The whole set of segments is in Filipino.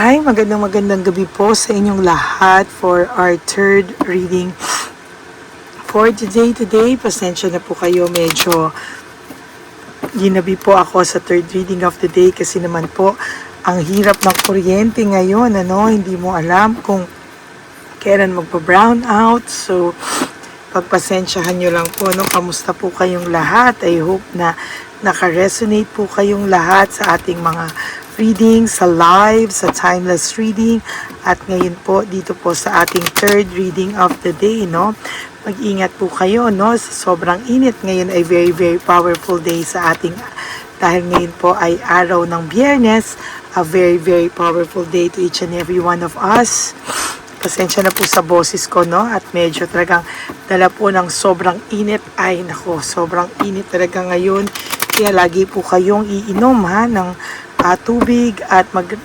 Hi, magandang gabi po sa inyong lahat for our third reading for today. Pasensya na po kayo, medyo ginabi po ako sa third reading of the day kasi naman po ang hirap ng kuryente ngayon, hindi mo alam kung kailan magpa-brown out. So, pagpasensyahan nyo lang po, kamusta po kayong lahat? I hope na naka-resonate po kayong lahat sa ating mga reading, sa live, sa timeless reading, at ngayon po dito po sa ating third reading of the day, Mag-ingat po kayo, sa sobrang init. Ngayon ay very powerful day sa ating, dahil ngayon po ay araw ng Biyernes, a very powerful day to each and every one of us. Pasensya na po sa boses ko, at medyo talagang dala po ng sobrang init. Ay nako, sobrang init talaga ngayon. Kaya lagi po kayong iinom ng tubig at mag-ingat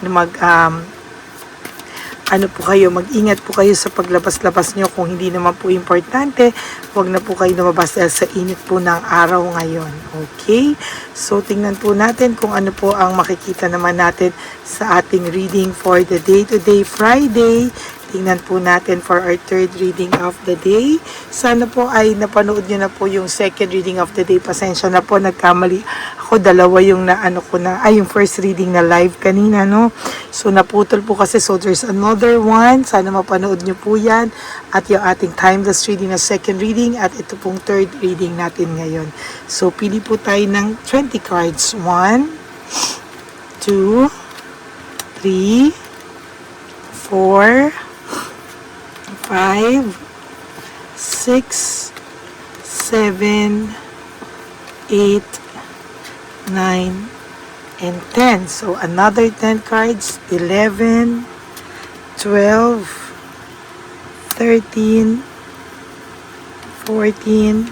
po kayo sa paglabas-labas nyo. Kung hindi naman po importante, huwag na po kayo lumabas dahil sa init po ng araw ngayon. Okay? So, tingnan po natin kung ano po ang makikita naman natin sa ating reading for the day today, Friday. Tingnan po natin for our third reading of the day. Sana po ay napanood nyo na po yung second reading of the day. Pasensya na po, nagkamali ako. Dalawa yung yung first reading na live kanina, So, naputol po kasi. So, there's another one. Sana mapanood nyo po yan. At yung ating timeless reading na second reading. At ito pong third reading natin ngayon. So, pili po tayo ng 20 cards. 1, 2, 3, 4, 5, 6, 7, 8, 9, and 10. So, another 10 cards. 11, 12, 13, 14,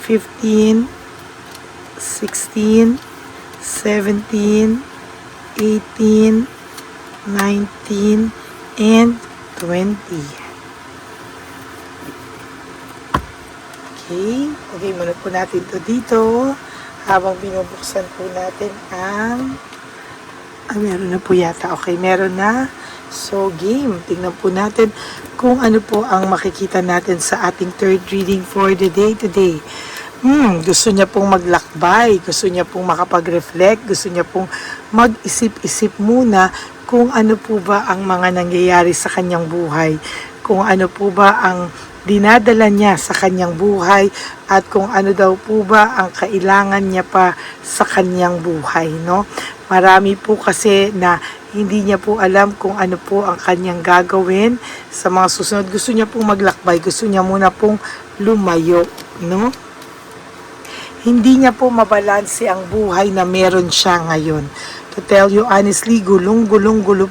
15, 16, 17, 18, 19, and 20. Okay, lagay muna po natin ito dito habang binubuksan po natin meron na po yata. Okay, meron na. So, game. Tingnan po natin kung ano po ang makikita natin sa ating third reading for the day today. Gusto niya pong maglakbay, gusto niya pong makapag-reflect, gusto niya pong mag-isip-isip muna kung ano po ba ang mga nangyayari sa kanyang buhay, kung ano po ba ang dinadala niya sa kanyang buhay, at kung ano daw po ba ang kailangan niya pa sa kanyang buhay, Marami po kasi na hindi niya po alam kung ano po ang kanyang gagawin sa mga susunod. Gusto niya pong maglakbay, gusto niya muna pong lumayo, Hindi niya po mabalanse ang buhay na meron siya ngayon. To tell you honestly, gulo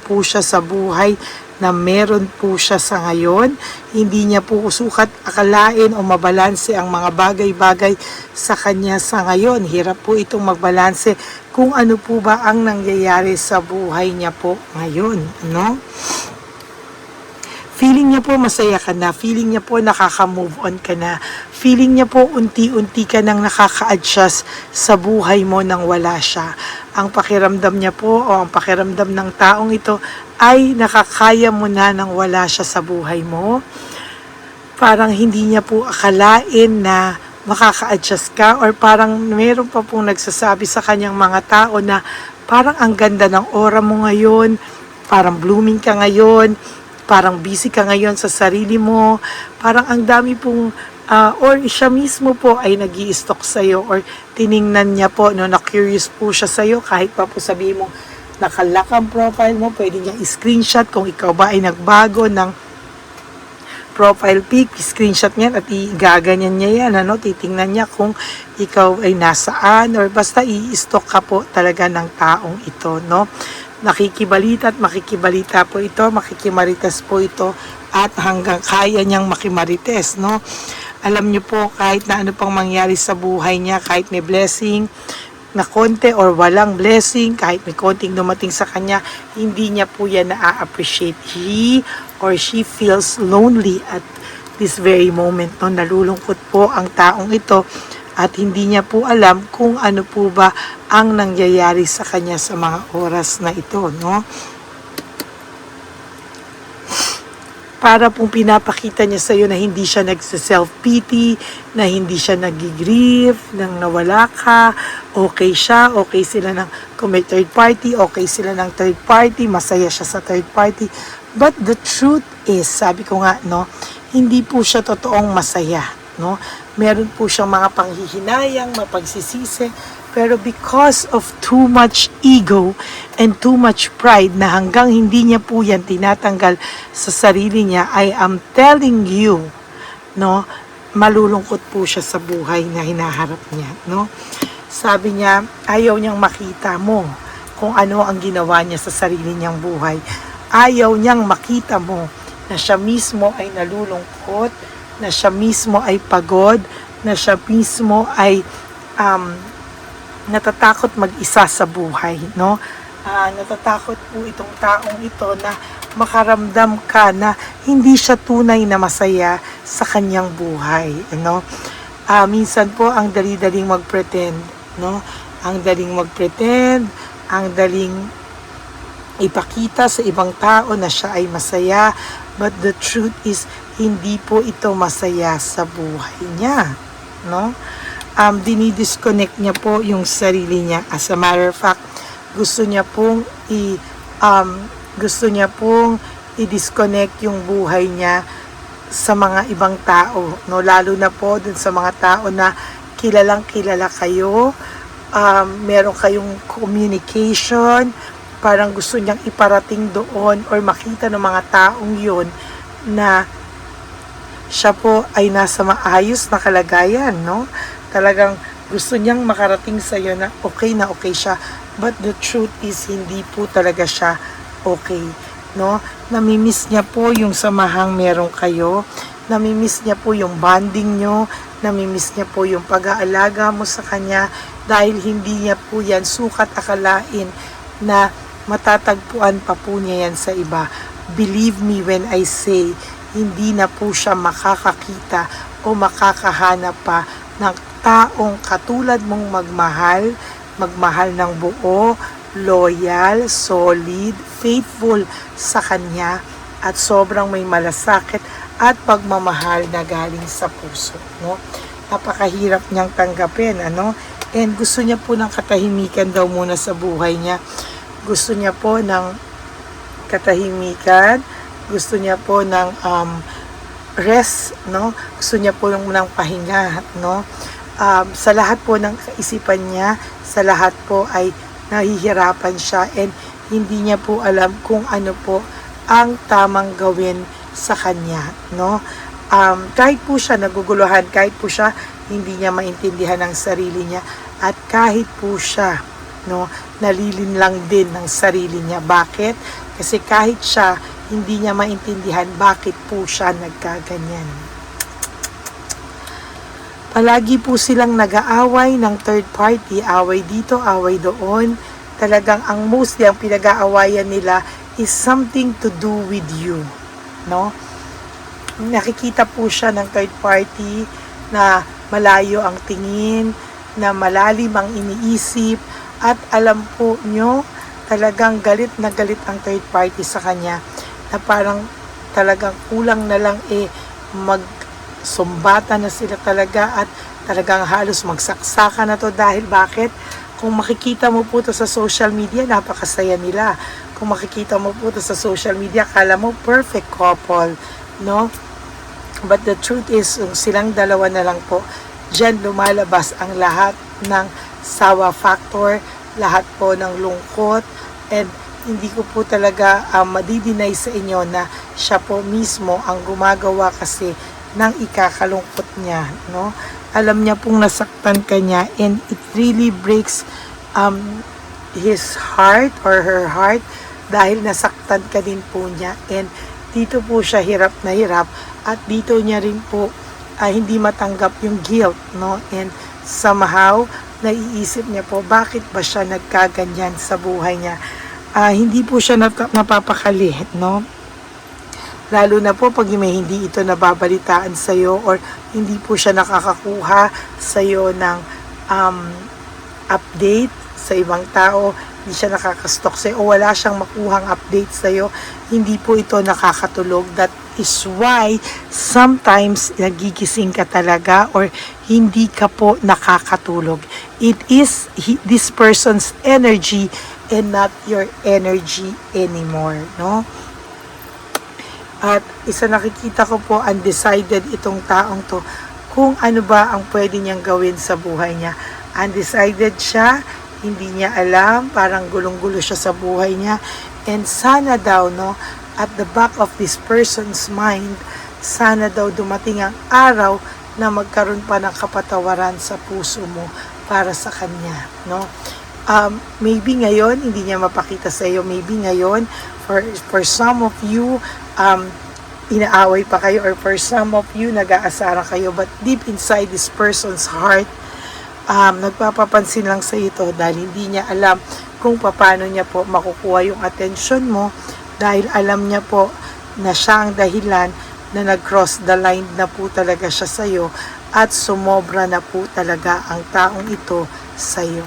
po siya sa buhay na meron po siya sa ngayon. Hindi niya po sukat akalain o mabalanse ang mga bagay-bagay sa kanya sa ngayon. Hirap po itong magbalanse kung ano po ba ang nangyayari sa buhay niya po ngayon, Feeling niya po masaya ka na, feeling niya po nakaka-move on ka na, feeling niya po unti-unti ka nang nakaka-adjust sa buhay mo nang wala siya. Ang pakiramdam niya po o ang pakiramdam ng taong ito ay nakakaya mo na nang wala siya sa buhay mo. Parang hindi niya po akalain na makaka-adjust ka, or parang meron pa pong nagsasabi sa kanyang mga tao na parang ang ganda ng aura mo ngayon, parang blooming ka ngayon, parang busy ka ngayon sa sarili mo, parang ang dami pong, or siya mismo po ay nag-i-stalk sa'yo, or tiningnan niya po, na-curious po siya sa'yo, kahit pa po sabihin mo, nakalock ang profile mo, pwede niya i-screenshot kung ikaw ba ay nagbago ng profile pic, screenshot niyan at igaganyan niya yan, titingnan niya kung ikaw ay nasaan, or basta i-stalk ka po talaga ng taong ito, Nakikibalita at makikibalita po ito, makikimarites po ito, at hanggang kaya niyang makimarites, Alam niyo po, kahit na ano pang mangyari sa buhay niya, kahit may blessing na konti or walang blessing, kahit may konting dumating sa kanya, hindi niya po yan na-appreciate. He or she feels lonely at this very moment, Nalulungkot po ang taong ito at hindi niya po alam kung ano po ba ang nangyayari sa kanya sa mga oras na ito, para pong pinapakita niya sa iyo na hindi siya nagsa-self-pity, na hindi siya nag-grieve, nang nawala ka, okay siya, okay sila ng kung may third party, okay sila ng third party, masaya siya sa third party. But the truth is, sabi ko nga, no, hindi po siya totoong masaya, no? Meron po siyang mga panghihinayang, mapagsisisi, pero because of too much ego and too much pride na hanggang hindi niya po yan tinatanggal sa sarili niya, I am telling you, no, malulungkot po siya sa buhay na hinaharap niya, no? Sabi niya, ayaw niyang makita mo kung ano ang ginawa niya sa sarili niyang buhay. Ayaw niyang makita mo na siya mismo ay nalulungkot, na siya mismo ay pagod, na siya mismo ay natatakot mag-isa sa buhay, no? Natatakot po itong taong ito na makaramdam ka na hindi siya tunay na masaya sa kanyang buhay, no? Minsan po ang dali-daling mag-pretend, no? Ang daling mag-pretend, ang daling ipakita sa ibang tao na siya ay masaya, but the truth is hindi po ito masaya sa buhay niya, no? Dinidisconnect niya po yung sarili niya. As a matter of fact, gusto niya pong i-disconnect yung buhay niya sa mga ibang tao, no? Lalo na po dun sa mga tao na kilalang kilala kayo, meron kayong communication, parang gusto niyang iparating doon or makita ng mga taong yun na siya po ay nasa maayos na kalagayan, no? Talagang gusto niyang makarating sa iyo na okay siya, but the truth is hindi po talaga siya okay, no? Namimiss niya po yung samahang meron kayo, namimiss niya po yung bonding nyo, namimiss niya po yung pag-aalaga mo sa kanya, dahil hindi niya po yan sukat akalain na matatagpuan pa po niya yan sa iba. Believe me when I say, hindi na po siya makakakita o makakahanap pa ng taong katulad mong magmahal ng buo, loyal, solid, faithful sa kanya, at sobrang may malasakit at pagmamahal na galing sa puso, no? Napakahirap niyang tanggapin, ano? And gusto niya po ng katahimikan daw muna sa buhay niya. Gusto niya po ng katahimikan, gusto niya po ng rest, no? Gusto niya po ng pahinga, no? Sa lahat po ng kaisipan niya, sa lahat po ay nahihirapan siya, and hindi niya po alam kung ano po ang tamang gawin sa kanya, no? Kahit po siya naguguluhan, kahit po siya hindi niya maintindihan ang sarili niya, at kahit po siya, no, nalilinlang din ng sarili niya. Bakit? Kasi kahit siya hindi niya maintindihan bakit po siya nagkaganyan. Palagi po silang nag-aaway ng third party, away dito, away doon. Talagang ang mostly ang pinag-aawayan nila is something to do with you, no? Nakikita po siya ng third party na malayo ang tingin, na malalim ang iniisip, at alam po nyo, talagang galit na galit ang third party sa kanya, na parang talagang kulang na lang magsumbatan na sila talaga, at talagang halos magsaksakan na to. Dahil bakit? Kung makikita mo po to sa social media, napakasaya nila. Kung makikita mo po to sa social media, kala mo perfect couple, no? But the truth is, silang dalawa na lang po, diyan lumalabas ang lahat ng sawa factor, lahat po ng lungkot, and hindi ko po talaga madidinay sa inyo na siya po mismo ang gumagawa kasi ng ikakalungkot niya, no? Alam niya pong nasaktan ka niya, and it really breaks his heart or her heart, dahil nasaktan ka din po niya, and dito po siya hirap na hirap, at dito niya rin po hindi matanggap yung guilt, no? And somehow naiisip niya po bakit ba siya nagkaganyan sa buhay niya. Hindi po siya napapakali, no? Lalo na po pag may hindi ito nababalitaan sa iyo, or hindi po siya nakakakuha sa iyo ng update sa ibang tao, hindi siya nakakastalk sa iyo, o wala siyang makuhang update sa iyo, hindi po ito nakakatulog. That is why sometimes nagigising ka talaga or hindi ka po nakakatulog. It is this person's energy and not your energy anymore, no? At isa nakikita ko po, undecided itong taong to kung ano ba ang pwede niyang gawin sa buhay niya. Undecided siya, hindi niya alam, parang gulong-gulo siya sa buhay niya. And sana daw, no, at the back of this person's mind, sana daw dumating ang araw na magkaroon pa ng kapatawaran sa puso mo para sa kanya, no? Maybe ngayon hindi niya mapakita sa iyo, maybe ngayon for some of you inaaway pa kayo, or for some of you nag-aasara kayo, but deep inside this person's heart nagpapapansin lang sa ito dahil hindi niya alam kung paano niya po makukuha yung atensyon mo, dahil alam niya po na siya ang dahilan na nag-cross the line na po talaga siya sa iyo at sumobra na po talaga ang taong ito sa iyo.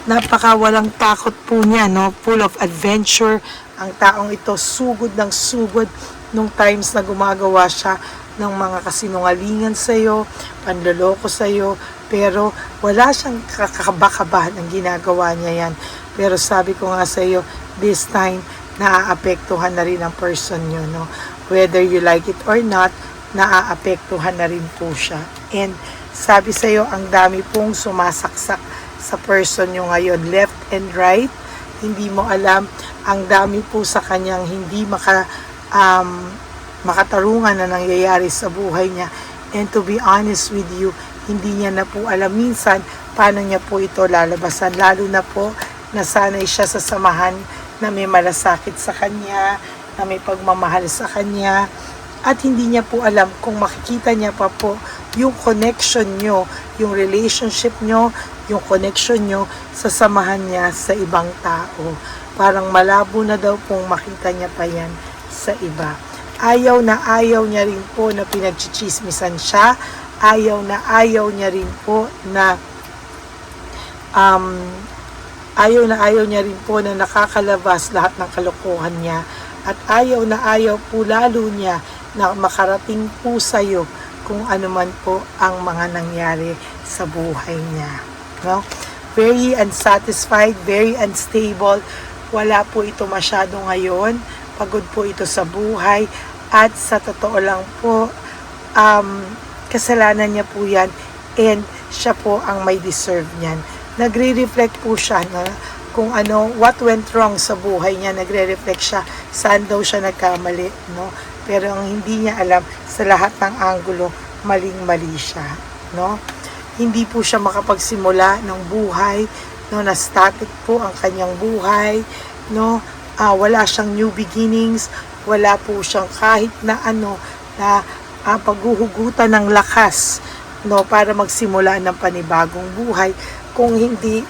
Napaka walang takot po niya, no? Full of adventure ang taong ito, sugod ng sugod nung times na gumagawa siya ng mga kasinungalingan sa iyo, panloloko sa iyo, pero wala siyang kakabakabahan ang ginagawa niya yan. Pero sabi ko nga sa iyo, this time naaapektuhan na rin ang person niyo, no? Whether you like it or not, naaapektuhan na rin po siya. And sabi sa iyo, ang dami pong sumasaksak sa person nyo ngayon, left and right, hindi mo alam, ang dami po sa kanyang hindi makatarungan na nangyayari sa buhay niya. And to be honest with you, hindi niya na po alam minsan paano niya po ito lalabasan, lalo na po nasanay siya sa samahan na may malasakit sa kanya, na may pagmamahal sa kanya, at hindi niya po alam kung makikita niya pa po yung connection nyo, yung relationship nyo, yung connection nyo sa samahan niya sa ibang tao. Parang malabo na daw pong makita niya pa yan sa iba. Ayaw na ayaw niya rin po na pinagchichismisan siya. Ayaw na ayaw niya rin po na ayaw niya rin po na nakakalabas lahat ng kalokohan niya. At ayaw na ayaw po lalo niya na makarating po sa'yo kung ano man po ang mga nangyari sa buhay niya. No? Very unsatisfied, very unstable. Wala po ito masyado ngayon. Pagod po ito sa buhay. At sa totoo lang po, kasalanan niya po yan. And siya po ang may deserve niyan. Nagre-reflect po siya na kung ano, what went wrong sa buhay niya. Nagre-reflect siya saan daw siya nagkamali. No? Pero ang hindi niya alam, sa lahat ng anggulo, maling-mali siya. No? Hindi po siya makapagsimula ng buhay, no, na static po ang kanyang buhay, no? Wala siyang new beginnings, wala po siyang kahit na ano na paghuhugutan ng lakas, no, para magsimula ng panibagong buhay. Kung hindi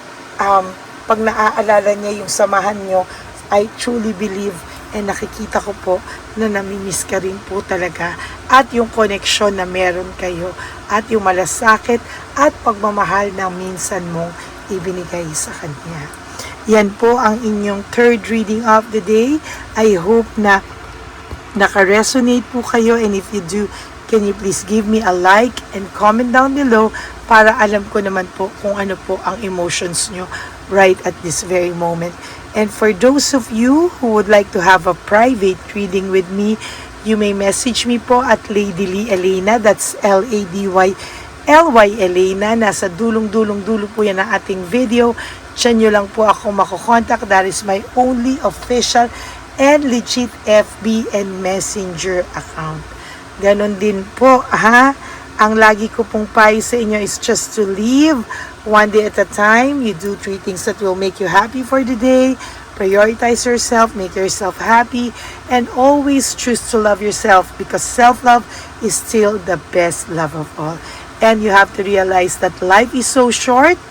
pag naaalala niya yung samahan niyo, I truly believe and nakikita ko po na namimiss ka rin po talaga, at yung connection na meron kayo, at yung malasakit at pagmamahal na minsan mong ibinigay sa kanya. Yan po ang inyong third reading of the day. I hope na naka-resonate po kayo, and if you do, can you please give me a like and comment down below para alam ko naman po kung ano po ang emotions nyo right at this very moment. And for those of you who would like to have a private reading with me, you may message me po at Lady Lee Elena. That's LADYLY Elena. Nasa dulo po yan ang ating video. Diyan nyo lang po ako makukontak. That is my only official and legit FB and Messenger account. Ganon din po, ha? Ang lagi ko pong payo sa inyo is just to live one day at a time. You do 3 things that will make you happy for the day. Prioritize yourself, make yourself happy, and always choose to love yourself, because self-love is still the best love of all. And you have to realize that life is so short.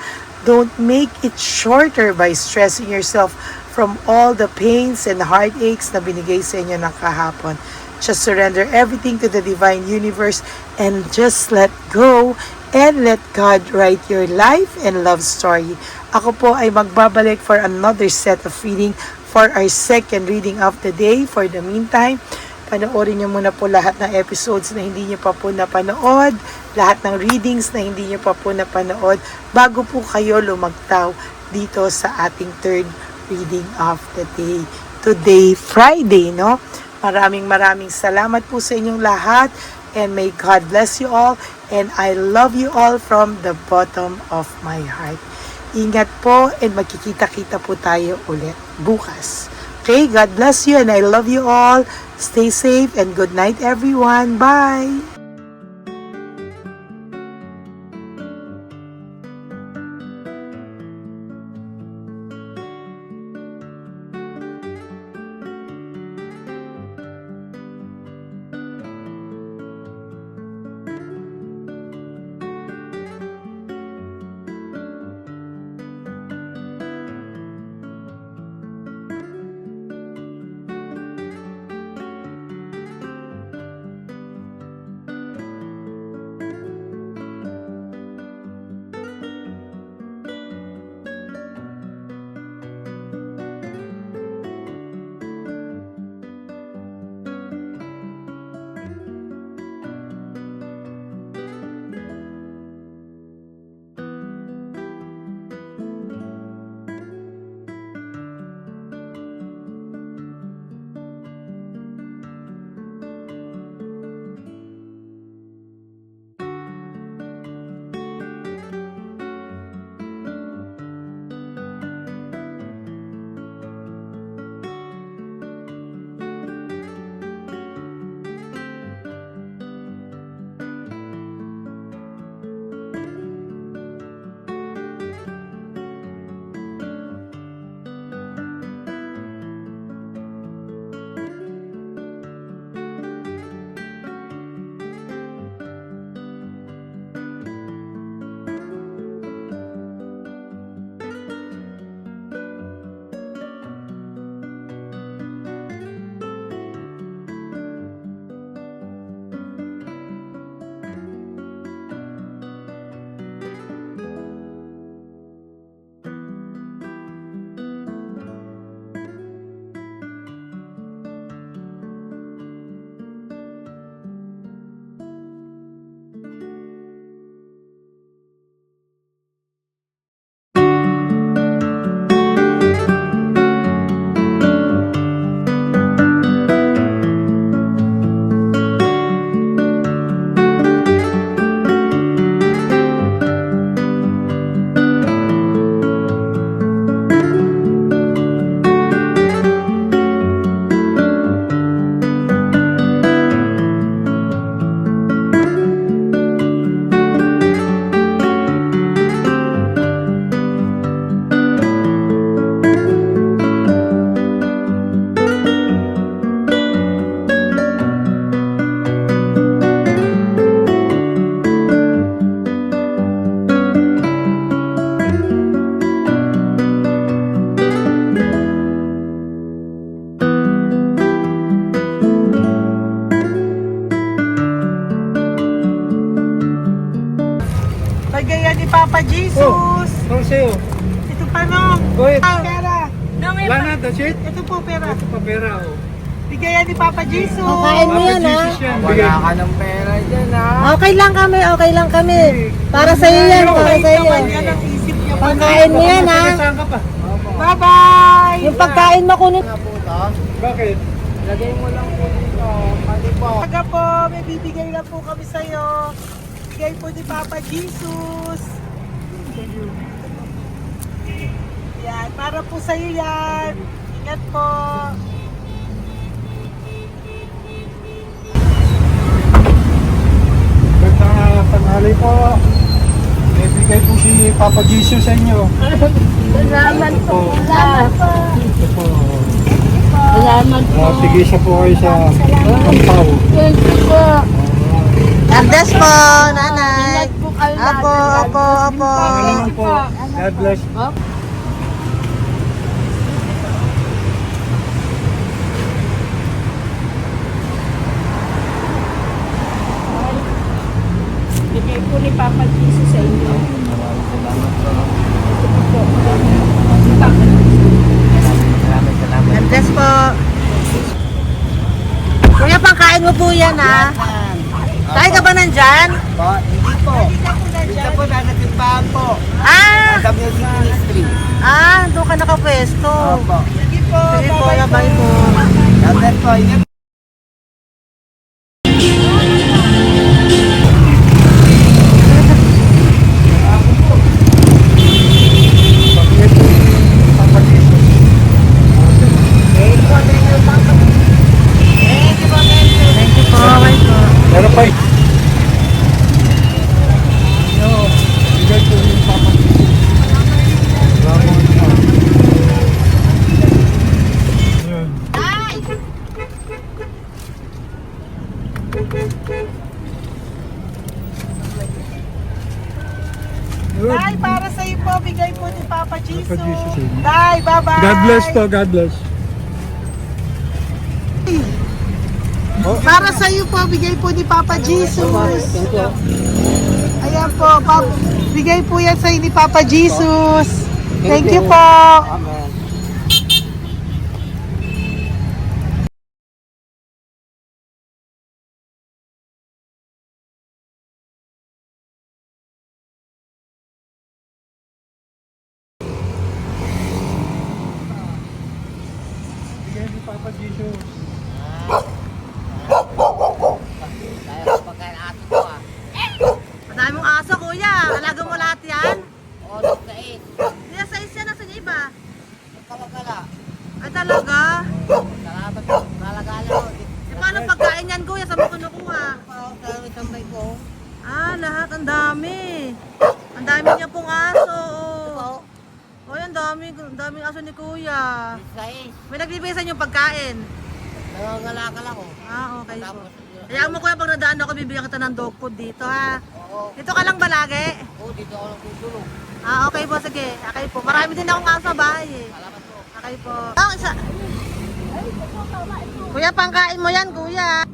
Don't make it shorter by stressing yourself from all the pains and heartaches na binigay sa inyo ng kahapon. Just surrender everything to the divine universe and just let go and let God write your life and love story. Ako po ay magbabalik for another set of reading for our second reading of the day. For the meantime, panoorin nyo muna po lahat ng episodes na hindi nyo pa po napanood, lahat ng readings na hindi nyo pa po napanood, bago po kayo lumagtaw dito sa ating third reading of the day. Today, Friday, no? Maraming salamat po sa inyong lahat, and may God bless you all, and I love you all from the bottom of my heart. Ingat po, and magkikita-kita po tayo ulit bukas. Okay, God bless you, and I love you all. Stay safe, and good night everyone. Bye! Bigay ni Papa Jesus. Ano sa'yo? Ito pa no. Go ahead. Pera. Wala na, that's it? Ito po pera. Ito pa pera, oh. Bigay ni Papa Jesus. Kain mo yan, ha? Wala ka ng pera dyan, ha? Okay lang kami. Para sa iyo yan, para sa iyo. Yan ang isip niya. Pagkain mo yan, ha? Saan ka pa? Bye-bye. Yung pagkain mo kunot. Bakit? Lagay mo lang po dito. Pati po. Taga po, may bibigay na po kami sa'yo. Bigay po ni Papa Jesus. Yan, para po sa'yo yan. Ingat po. Magandang tanghali po. May bigay po si Papa Jesus sa inyo. Salamat po. Ito po. Salamat po. Sige siya po kayo sa Pampaw. Thank you po. God bless po, nanay. Apo. Pangalaman po. God bless. Bigay po ni Papa Jesus sa inyo. Salamat. po yan ha. Tayo ka ba nandyan? Hindi po. Dito po, nasa timbahan po. Ah! Sa music ministry. Doon ka nakapwesto. Opo. Sige po, labay po. Dapat po, ingat. Thank you po, bye po. Meron pa eh. Bigay ko yung Papa Jesus. Ayan. Good. Tay, para sa iyo po, bigay po ni Papa Jesus. Papa Jesus, eh. Tay, bye-bye. God bless to, God bless. Para sa iyo po, bigay po ni Papa Jesus. Ayan po, bigay po yan sa iyo ni Papa Jesus. Thank you po. Bigay ni Papa Jesus. Madami mong aso, kuya. Alaga mo lahat yan? Hindi na size yan. Nasa niya iba? Ay, talaga? E, paano pagkain yan, kuya? Saan mo kinukuha? Lahat. Ang dami. Ang dami niya pong aso. Oh, ang daming aso ni kuya. May nagbibigay sa inyo pagkain? Okay po. Hayaan mo kuya, pag nadaan ako, bibigyan kita ng dog food dito ha. Dito ka lang ba lagi? Dito ako lang tutulong. Okay po, sige. Okay po. Marami din akong aso sa bahay eh. Okay po. Isa. Kuya, pangkain mo yan, kuya.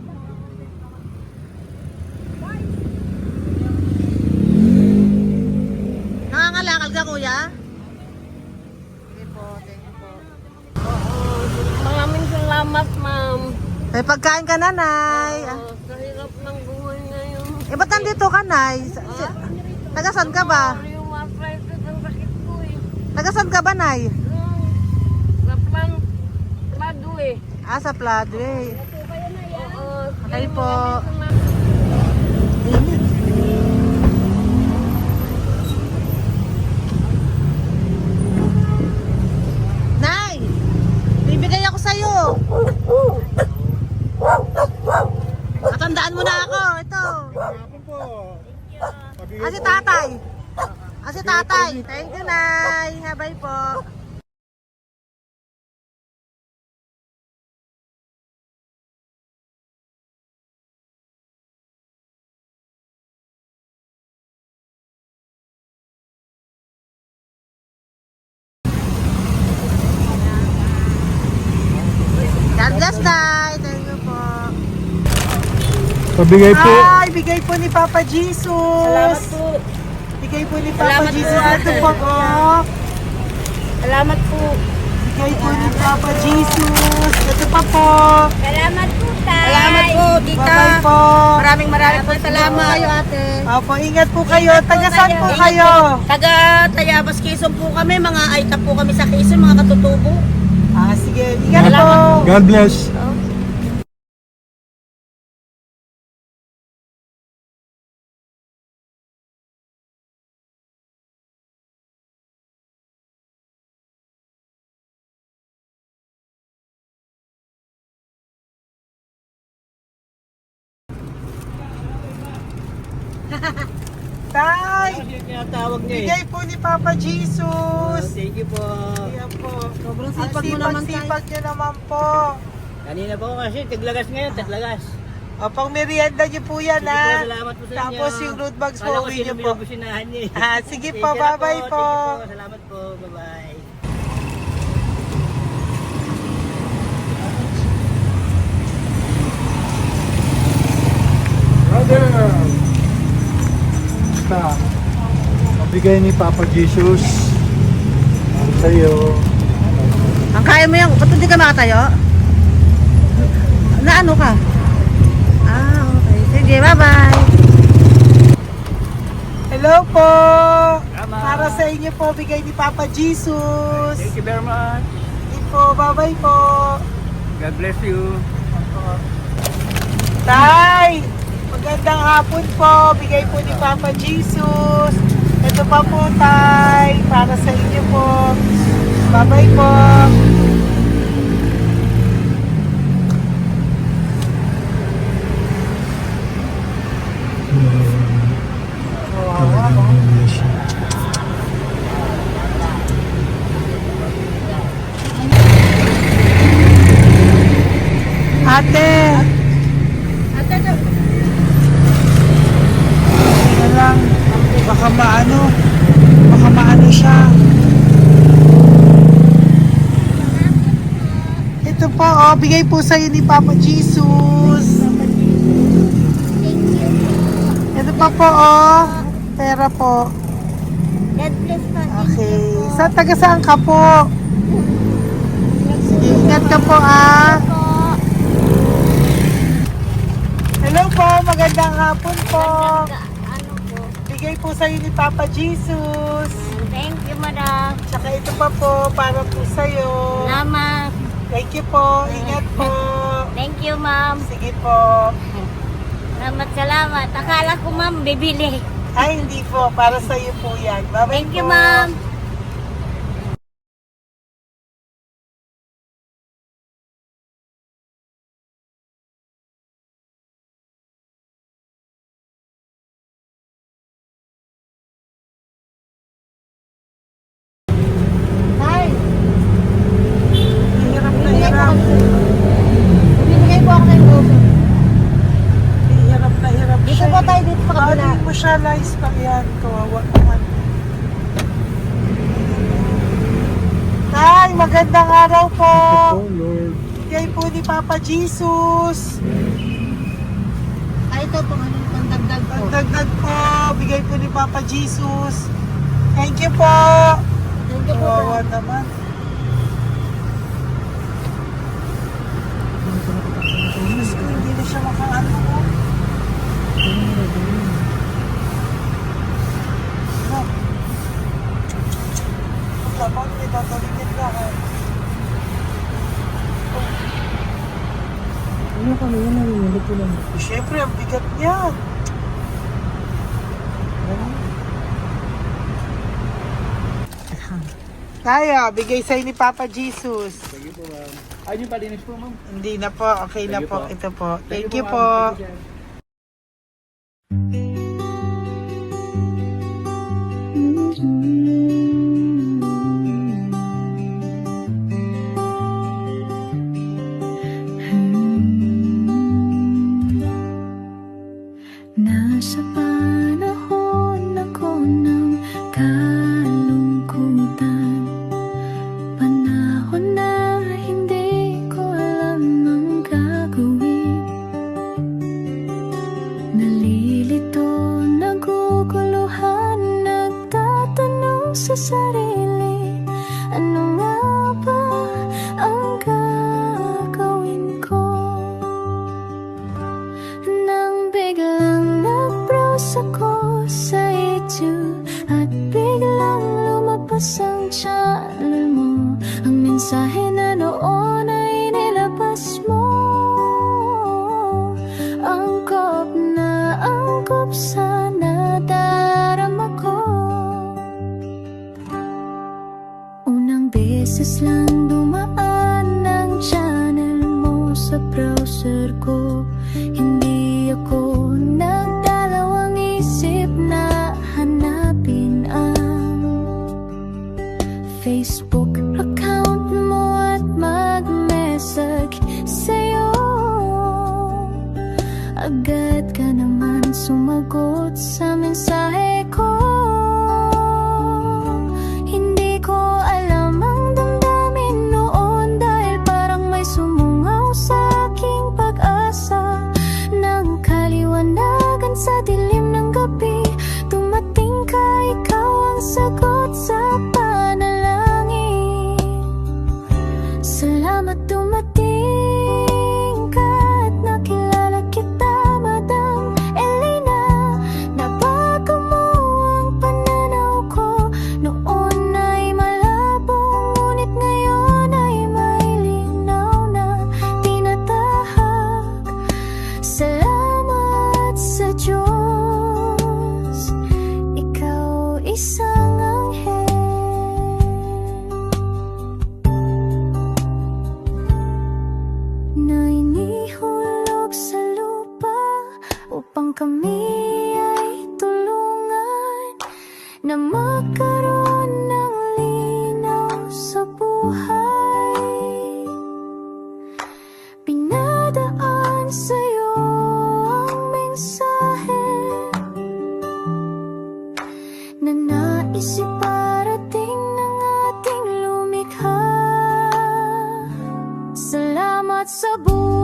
Nangangalakal ka, kuya? Sige po, thank you po. Maraming salamat, ma'am. May pagkain ka na, Nay. Sa hirap ng buhay ngayon. Ba't nandito ka, Nay? Nagasan ka ba? Yung arthritis ang sakit ko eh. Nagasan ka ba, Nay? Sa plado eh. Sa Pladway. Oo. Okay po. Nay! Bibigay ako sa'yo. Natandaan mo na ako. Ito. Ako po. Si tatay. Si tatay. Thank you, Nay. Habay po. God bless, Nay. Thank you po. Pabigay po. Ay, bigay po ni Papa Jesus. Salamat po. Bigay po ni Papa Salamat po, Jesus. Ito ate. po po. Salamat po. Bigay po ni Papa Jesus. Ito pa po. Salamat po, tay. Salamat po, tita. Bye-bye po. Maraming po salamat. Kayo, ate. Opo, ingat po kayo. Taga saan po kayo? Taga Tayabas, Quezon po kami. Mga aita po kami sa Quezon, mga katutubo. Sige. Ingat po. God bless. Tay, Tinatawag niya bigay po ni Papa Jesus. Thank you po. Ayan po. Sobrang Ang sipag mo naman, tay. sipag niyo naman po. Kanina po kasi, taglagas ngayon, taglagas. O, pang merienda niyo po yan, Sige po, ha? salamat po sa inyo. Tapos yung road bags po, Kala ko uwi sino niyo po. binubusinahan niya eh. Sige Thank po, you na bye-bye po. Thank you po, salamat po, bye-bye. Brother. Basta. Pabigay ni Papa Jesus. Ang sa'yo. Ang kaya mo yan. Ba't hindi ka makatayo? Na ano ka? Sige, bye-bye. Hello po! Para sa inyo po, bigay ni Papa Jesus. Thank you very much. Sige po, bye-bye po. God bless you. Tay! Magandang hapon po. Bigay po ni Papa Jesus. Ito pa po, Tay. Para sa inyo po. Bye-bye po. Ate! Yan lang. Baka maano siya. Ito po, oh, bigay po sa'yo ni Papa Jesus. Ito pa po, oh. Pera po. God bless po. Okay. Taga saan ka po? Sige, ingat ka po, ah. Hello po, magandang hapon po. Ano po? Bigay po sa'yo ni Papa Jesus. Thank you, madam. Tsaka ito pa po, para po sa'yo. Salamat. Thank you po, ingat po. Thank you, ma'am. Sige po. Salamat. Akala ko, ma'am, bibili. Ay, hindi po, para sa'yo po yan. Bye-bye Thank you, po. ma'am. Tay, Hirap na hirap. bibigay po ako ng goso. Hirap Dito siya. po tayo, dito sa kabila. Hindi mo siya lies pa yan. Kawawa naman. Tay, magandang araw po. Oh, Lord. Bigay po ni Papa Jesus. Ay, ito po, ano, pangdagdag po. Pagdagdag po, bigay po ni Papa Jesus. Thank you po. Thank you po. Kawawa naman. Diyos ko, hindi na siya makaano po. Ano? Dapat may tatawagin lahat. Ano kami yan? Nalilito ko lang. Siyempre, ang bigat niyan. Kaya, bigay sa'yo ni Papa Jesus. Sige po, ma'am. Ay, yung palinis po, ma'am. Hindi na po, okay na Sige po. po. Ito po. Thank you ma'am. po. Thank you, sir. Nasa panahon ako ng kalungkutan, panahon na hindi ko alam ang gagawin. Nalilito, naguguluhan, nagtatanong sa sarili, ano nga ba ang gagawin ko? Nang biglang nag-browse ako sa YouTube at biglang lumabas ang channel mo, ang mensahe na noon ay nilabas mo. Angkop sa nadarama ko. Unang beses lang dumaan ang channel mo sa browser ko, hindi ako nagdalawang isip na hanapin ang Facebook account mo at mag-message sa'yo. Agad ka naman sumagot sa mensahe ko. Hindi ko alam ang damdamin noon, dahil parang may sumungaw sa aking pag-asa. Nang kaliwanagan sa dilim ng gabi, dumating ka, ikaw ang sagot sa panalangin. Salamat dumating ka at nakilala kita, madam. sa buhay.